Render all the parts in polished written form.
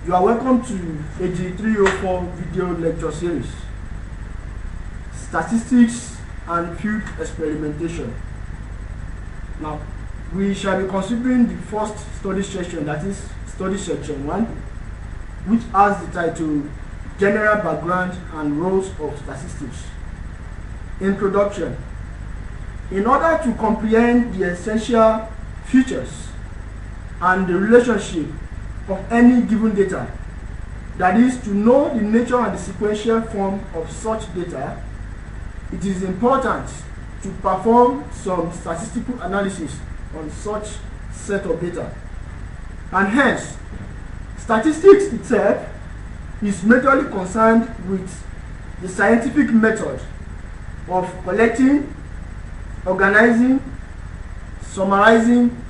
You are welcome to AG 304 video lecture series, Statistics and Field Experimentation. Now, we shall be considering the first study session, that is study section 1, which has the title General Background and Roles of Statistics. Introduction. In order to comprehend the essential features and the relationship of any given data, that is, to know the nature and the sequential form of such data, it is important to perform some statistical analysis on such set of data. And hence, statistics itself is majorly concerned with the scientific method of collecting, organizing, summarizing,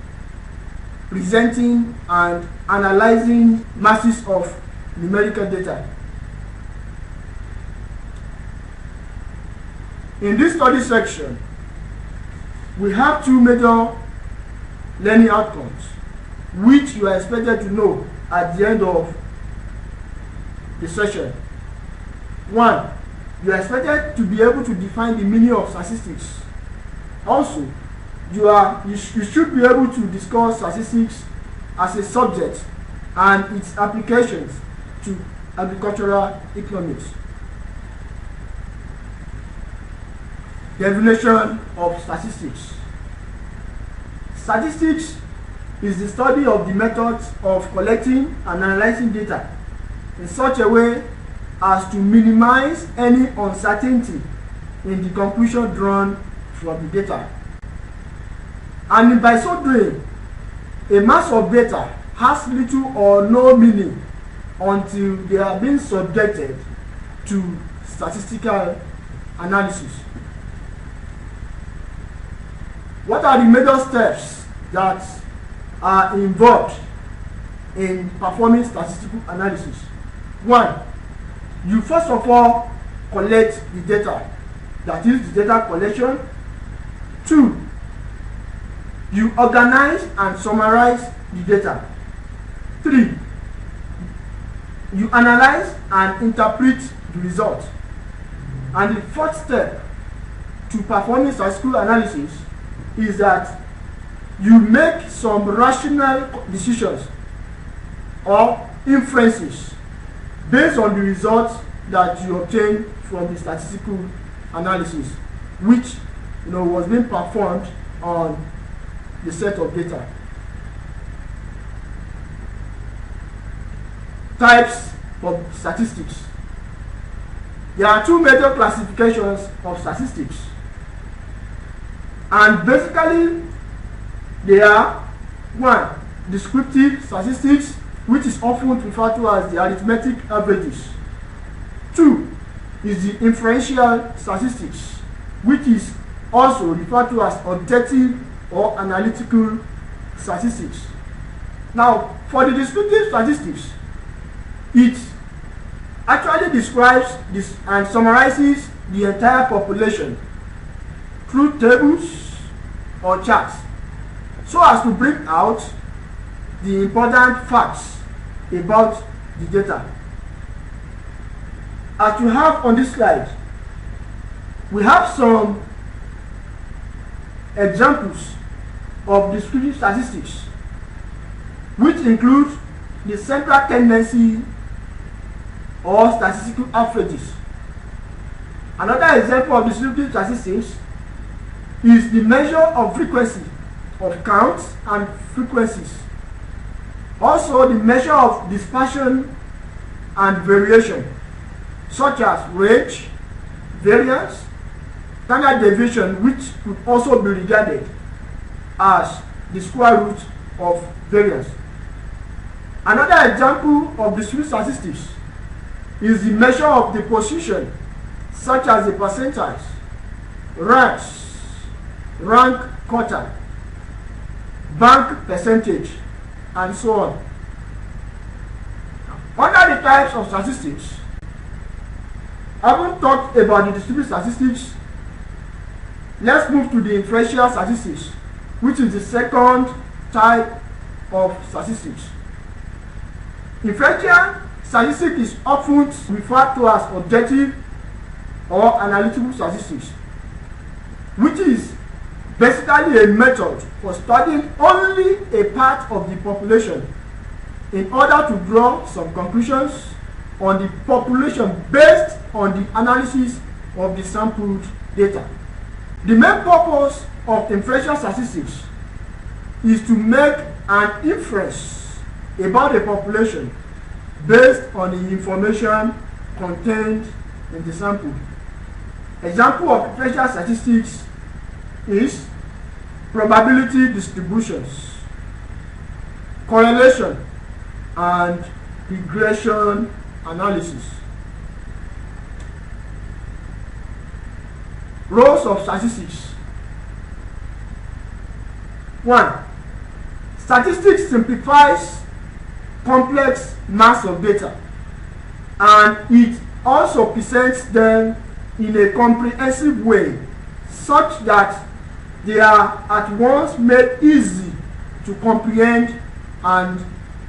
presenting, and analyzing masses of numerical data. In this study section, we have two major learning outcomes, which you are expected to know at the end of the session. One, you are expected to be able to define the meaning of statistics. Also, you should be able to discuss statistics as a subject and its applications to agricultural economics. Definition of statistics. Statistics is the study of the methods of collecting and analyzing data in such a way as to minimize any uncertainty in the conclusion drawn from the data. And by so doing, a mass of data has little or no meaning until they are being subjected to statistical analysis. What are the major steps that are involved in performing statistical analysis? One, you first of all collect the data, that is the data collection. Two, you organize and summarize the data. Three, you analyze and interpret the result. And the fourth step to performing statistical analysis is that you make some rational decisions or inferences based on the results that you obtain from the statistical analysis, which was being performed on the set of data. Types of statistics. There are two major classifications of statistics, and basically they are: one, descriptive statistics, which is often referred to as the arithmetic averages. Two is the inferential statistics, which is also referred to as objective or analytical statistics. Now, for the descriptive statistics, it actually describes this and summarizes the entire population through tables or charts, so as to bring out the important facts about the data. As you have on this slide, we have some examples of descriptive statistics, which include the central tendency or statistical averages. Another example of descriptive statistics is the measure of frequency of counts and frequencies. Also, the measure of dispersion and variation, such as range, variance, standard deviation, which could also be regarded as the square root of variance. Another example of descriptive statistics is the measure of the position, such as the percentile, ranks, rank quota, bank percentage, and so on. Under the types of statistics, having talked about the descriptive statistics, let's move to the inferential statistics, which is the second type of statistics. Inferential statistics is often referred to as objective or analytical statistics, which is basically a method for studying only a part of the population in order to draw some conclusions on the population based on the analysis of the sampled data. The main purpose of inferential statistics is to make an inference about a population based on the information contained in the sample. Example of inferential statistics is probability distributions, correlation, and regression analysis. Roles of statistics. 1. Statistics simplifies complex mass of data, and it also presents them in a comprehensive way such that they are at once made easy to comprehend and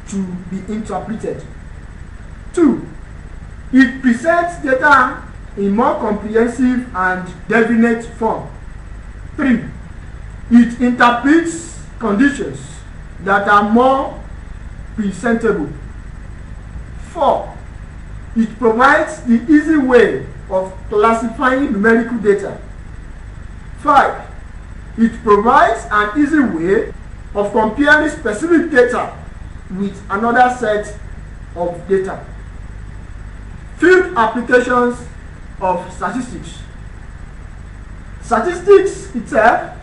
to be interpreted. 2. It presents data in more comprehensive and definite form. 3. It interprets conditions that are more presentable. 4. It provides the easy way of classifying numerical data. 5. It provides an easy way of comparing specific data with another set of data. Field applications of statistics. Statistics itself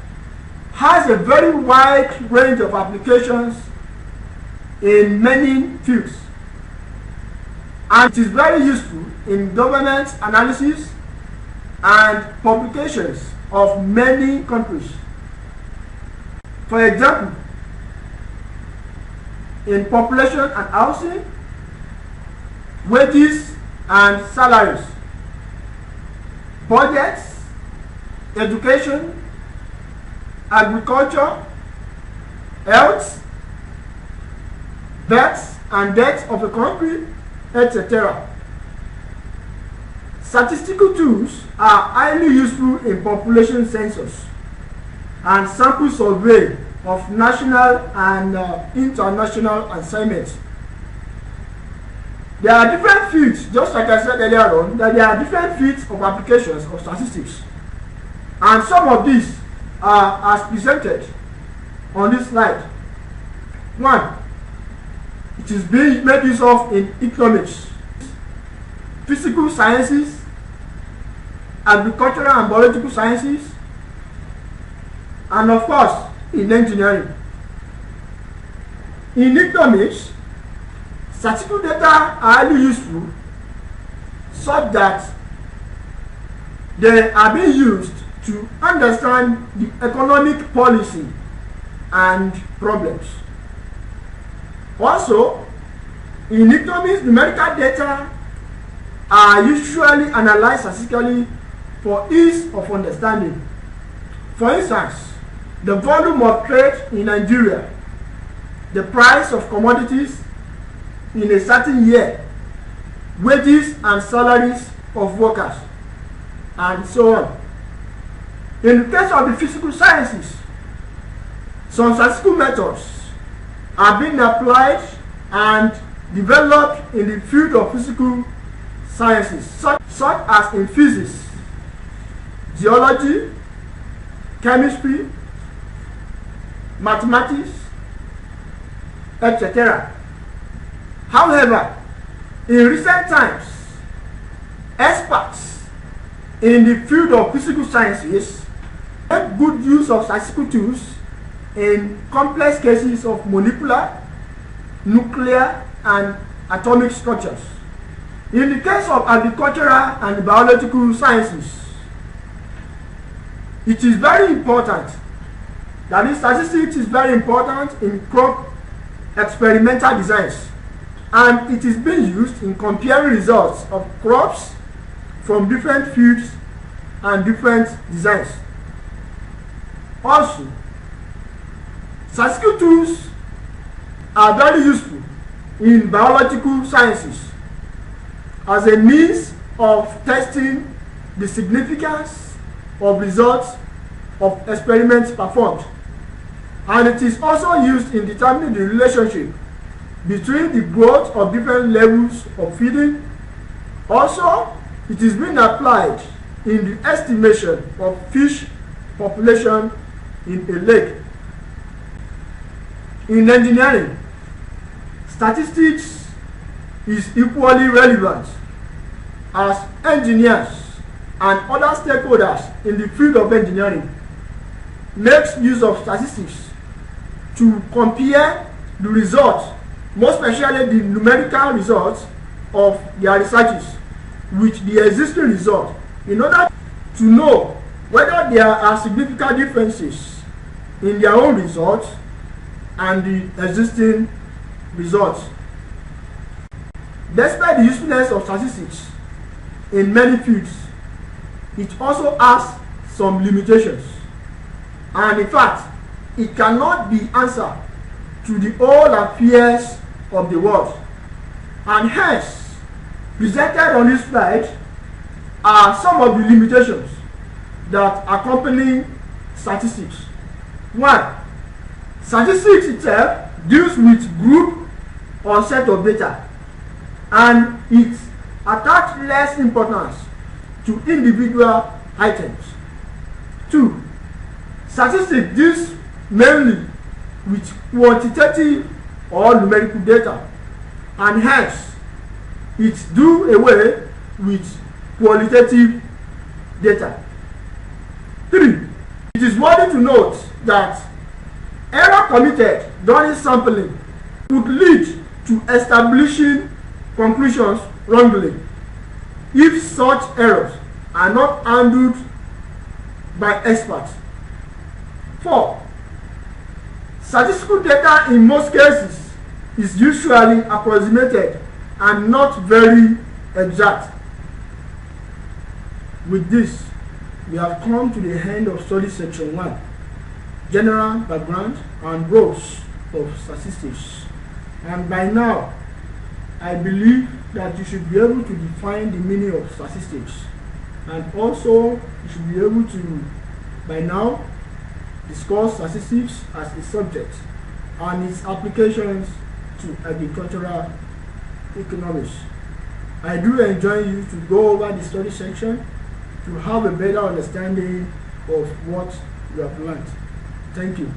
has a very wide range of applications in many fields, and it is very useful in government analysis and publications of many countries. For example, in population and housing, wages and salaries, budgets, education, agriculture, health, births and deaths of a country, etc. Statistical tools are highly useful in population census and sample survey of national and international assignments. There are different fields, just like I said earlier on, that there are different fields of applications of statistics. And some of these are as presented on this slide. 1. It is being made use of in economics, physical sciences, agricultural and biological sciences, and of course in engineering. In economics, statistical data are highly useful such that they are being used to understand the economic policy and problems. Also, in economics, numerical data are usually analyzed statistically for ease of understanding. For instance, the volume of trade in Nigeria, the price of commodities in a certain year, wages and salaries of workers, and so on. In the case of the physical sciences, some statistical methods are being applied and developed in the field of physical sciences, such as in physics, geology, chemistry, mathematics, etc. However, in recent times, experts in the field of physical sciences make good use of statistical tools in complex cases of molecular, nuclear, and atomic structures. In the case of agricultural and biological sciences, it is very important that is, statistics is very important in crop experimental designs, and it is being used in comparing results of crops from different fields and different designs. Also, statistical tools are very useful in biological sciences as a means of testing the significance of results of experiments performed, and it is also used in determining the relationship between the growth of different levels of feeding. Also, it is being applied in the estimation of fish population in a lake. In engineering, statistics is equally relevant as engineers and other stakeholders in the field of engineering makes use of statistics to compare the results, more especially the numerical results of their researches with the existing result, in order to know whether there are significant differences in their own results and the existing results. Despite the usefulness of statistics in many fields, it also has some limitations, and in fact it cannot be answered to the whole affairs of the world, and hence presented on this slide are some of the limitations that accompany statistics. 1. Statistics itself deals with group or set of data, and it attaches less importance to individual items. 2. Statistics deals mainly with quantitative or numerical data, and hence it do away with qualitative data. 3. It is worthy to note that error committed during sampling could lead to establishing conclusions wrongly if such errors are not handled by experts. 4. Statistical data in most cases is usually approximated and not very exact. With this, we have come to the end of study section 1, general background and roles of statistics. And by now, I believe that you should be able to define the meaning of statistics, and also you should be able to, by now, discuss statistics as a subject and its applications to agricultural economics. I do enjoin you to go over the study section to have a better understanding of what you have learned. Thank you.